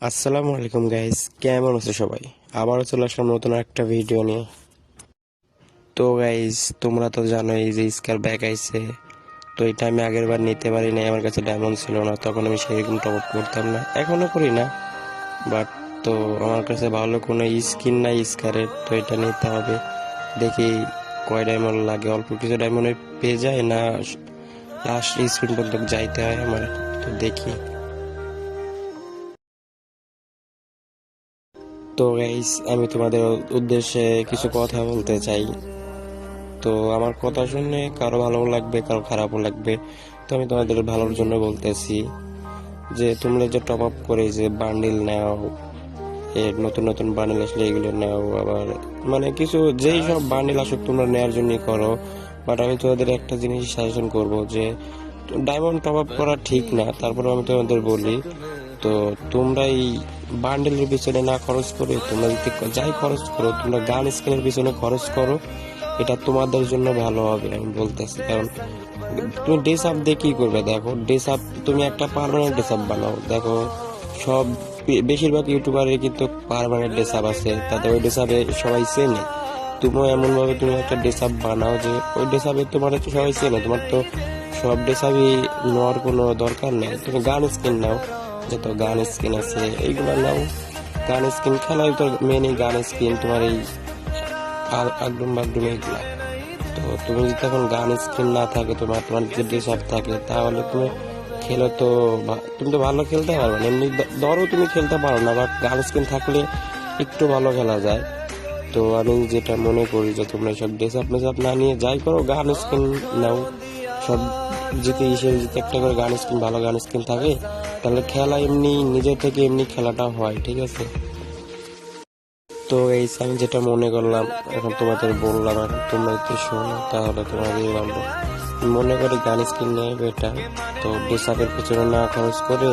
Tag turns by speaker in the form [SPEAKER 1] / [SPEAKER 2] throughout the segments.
[SPEAKER 1] আসসালামু আলাইকুম গাইস, কেমন আছো সবাই? আবারও চলে আসলাম নতুন একটা ভিডিও নিয়ে। তো গাইস, তোমরা তো জানোই যে স্কার ব্যাক আইছে। তো এটা আমি আগের বার নিতে পারি না, আমার কাছে ডায়মন্ড ছিল না, তখন আমি সেরকম টপ আপ করতাম না, এখনো করি না। বাট তো আমার কাছে ভালো কোনো স্কিন নাই স্কারের, তো এটা নিতে হবে। দেখি কয় ডায়মন্ড লাগে, অল্প কিছু ডায়মন্ডে পেয়ে যায় না লাস্ট স্ক্রিন পর্যন্ত যাইতে হয় আমার। তো দেখি। তো গাইস, আমি তোমাদের উদ্দেশ্যে কিছু কথা বলতে চাই। তো আমার কথা শুনে কারো ভালো লাগবে, কারো খারাপও লাগবে। তো আমি তোমাদের ভালোর জন্য বলতেছি যে তোমরা যে টপ আপ করে যে বান্ডিল নাও, এর নতুন নতুন বান্ডিল আসলে এগুলো নাও। আবার মানে কিছু যেই সব বান্ডিল আসুক তোমরা নেওয়ার জন্যই করো। বাট আমি তোমাদের একটা জিনিস সাজেশন করব যে ডায়মন্ড টপ আপ করা ঠিক না, তারপরে আমি তোমাদের বলি। তো তোমরা এই বান্ডেলের পিছনে না খরচ করে তোমরা যদি যাই খরচ করো, তোমরা গান স্কিনের পিছনে খরচ করো, এটা তোমাদের জন্য ভালো হবে আমি বলতেছি। কারণ তুমি ড্রেস আপ দিয়ে কি করবে? দেখো, ড্রেস আপ তুমি একটা পার্মানেন্ট ড্রেস আপ বানাও। দেখো, সব বেশিরভাগ ইউটিউবারের কিন্তু পার্মানেন্ট ড্রেস আপ আছে, তাদের ওই ড্রেস আপে সবাই চেনে। তুমিও এমন ভাবে তুমি একটা ড্রেস আপ বানাও যে ওই ড্রেস আপে তোমার হচ্ছে সবাই চেনে। তোমার তো সব ড্রেস আপই নেওয়ার কোনো দরকার নেই, তুমি গান স্কিন নাও, যত গান স্কিন আছে এইগুলো নাও। গান স্কিন খেলাই তো মেন, এই গান স্কিন তোমার এই আগডুম বাগডুম এইগুলা। তো তুমি যদি এখন গান স্কিন না থাকে, তোমার তোমার যদি ড্রেস আপ থাকে, তাহলে তুমি খেলো তো তুমি তো ভালো খেলতে পারবে না। এমনি ধরো তুমি খেলতে পারো না, বাট গান স্কিন থাকলে একটু ভালো খেলা যায়। তো আমি যেটা মনে করি যে তোমরা সব ড্রেস আপ না নিয়ে যাই করো, গান স্কিন নাও। সব জিতে হিসেবে যদি একটা করে গান স্কিন, ভালো গান স্কিন থাকে, তাহলে খেলা এমনি নিজের থেকে এমনি খেলাটা হয়, ঠিক আছে? তো এই আমি যেটা মনে করলাম এখন তোমাদের বললাম, এখন তোমরা যদি শোনো তাহলে তোমাদের ভালো। মনে করি গান স্কিন নেই এটা, তো ড্রেসআপের পিছনে না খরচ করে,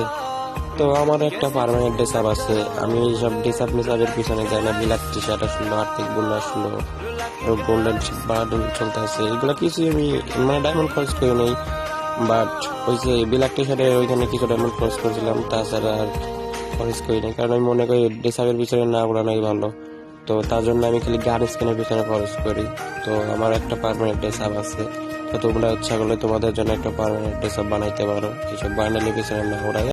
[SPEAKER 1] তো আমার একটা পার্মানেন্ট ড্রেসআপ আছে। আমি এইসব ড্রেসআপ মেসআপের পিছনে যাই না। বিলাক টি শার্ট আসলো, আর্থিক বললো আসলো, গোল্ডেন বার্ডেন চলতে আছে, এগুলো কিছু আমি মানে ডায়মন্ড খরচ করে নেই। বাট ওই যে বিলাক টি শার্টের ওইখানে কিছু ডায়মন্ড খরচ করেছিলাম, তাছাড়া আর খরচ করি না। কারণ আমি মনে করি ড্রেসআপের পিছনে না উড়ানোই ভালো। তো তার জন্য আমি খালি গান স্কিনের পিছনে খরচ করি। তো আমার একটা পার্মানেন্ট ড্রেসআপ আছে। তো তোমরা ইচ্ছা করলে তোমাদের জন্য একটা পার্মানেন্ট ড্রেসআপ বানাইতে পারো, এইসব বান্ডেলের পিছনে না উড়াই।